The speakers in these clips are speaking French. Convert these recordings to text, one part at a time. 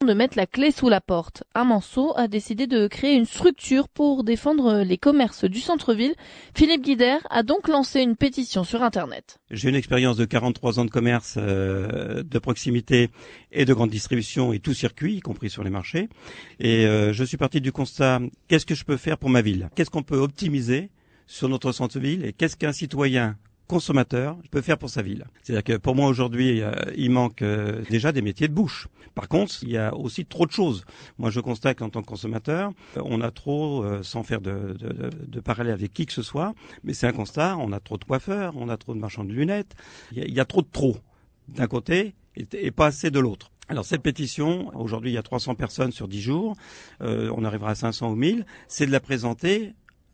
de mettre la clé sous la porte. Amanceau a décidé de créer une structure pour défendre les commerces du centre-ville. Philippe Guidère a donc lancé une pétition sur Internet. J'ai une expérience de 43 ans de commerce de proximité et de grande distribution et tout circuit, y compris sur les marchés. Et je suis parti du constat, qu'est-ce que je peux faire pour ma ville? Qu'est-ce qu'on peut optimiser sur notre centre-ville et qu'est-ce qu'un citoyen consommateur peut faire pour sa ville? C'est-à-dire que pour moi aujourd'hui, il manque déjà des métiers de bouche. Par contre, il y a aussi trop de choses. Moi, je constate qu'en tant que consommateur, on a trop, sans faire de parallèle avec qui que ce soit, mais c'est un constat, on a trop de coiffeurs, on a trop de marchands de lunettes, il y a trop de trop d'un côté et pas assez de l'autre. Alors cette pétition, aujourd'hui il y a 300 personnes sur 10 jours, on arrivera à 500 ou 1000, c'est de la présenter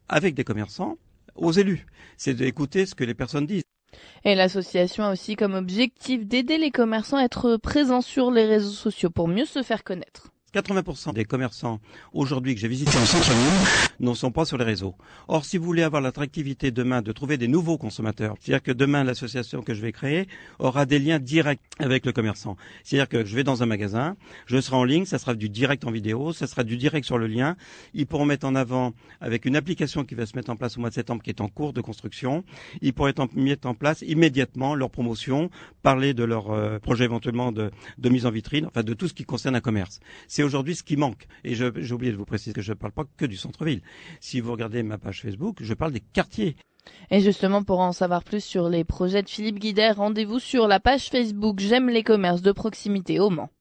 avec des commerçants aux élus. C'est d'écouter ce que les personnes disent. Et l'association a aussi comme objectif d'aider les commerçants à être présents sur les réseaux sociaux pour mieux se faire connaître. 80% des commerçants aujourd'hui que j'ai visités en centre-ville ne sont pas sur les réseaux. Or, si vous voulez avoir l'attractivité demain de trouver des nouveaux consommateurs, c'est-à-dire que demain l'association que je vais créer aura des liens directs avec le commerçant. C'est-à-dire que je vais dans un magasin, je serai en ligne, ça sera du direct en vidéo, ça sera du direct sur le lien. Ils pourront mettre en avant avec une application qui va se mettre en place au mois de septembre qui est en cours de construction. Ils pourraient mettre en place immédiatement leur promotion, parler de leur projet éventuellement de mise en vitrine, enfin de tout ce qui concerne un commerce. C'est aujourd'hui ce qui manque. Et j'ai oublié de vous préciser que je ne parle pas que du centre-ville. Si vous regardez ma page Facebook, je parle des quartiers. Et justement, pour en savoir plus sur les projets de Philippe Guidère, rendez-vous sur la page Facebook J'aime les commerces de proximité au Mans.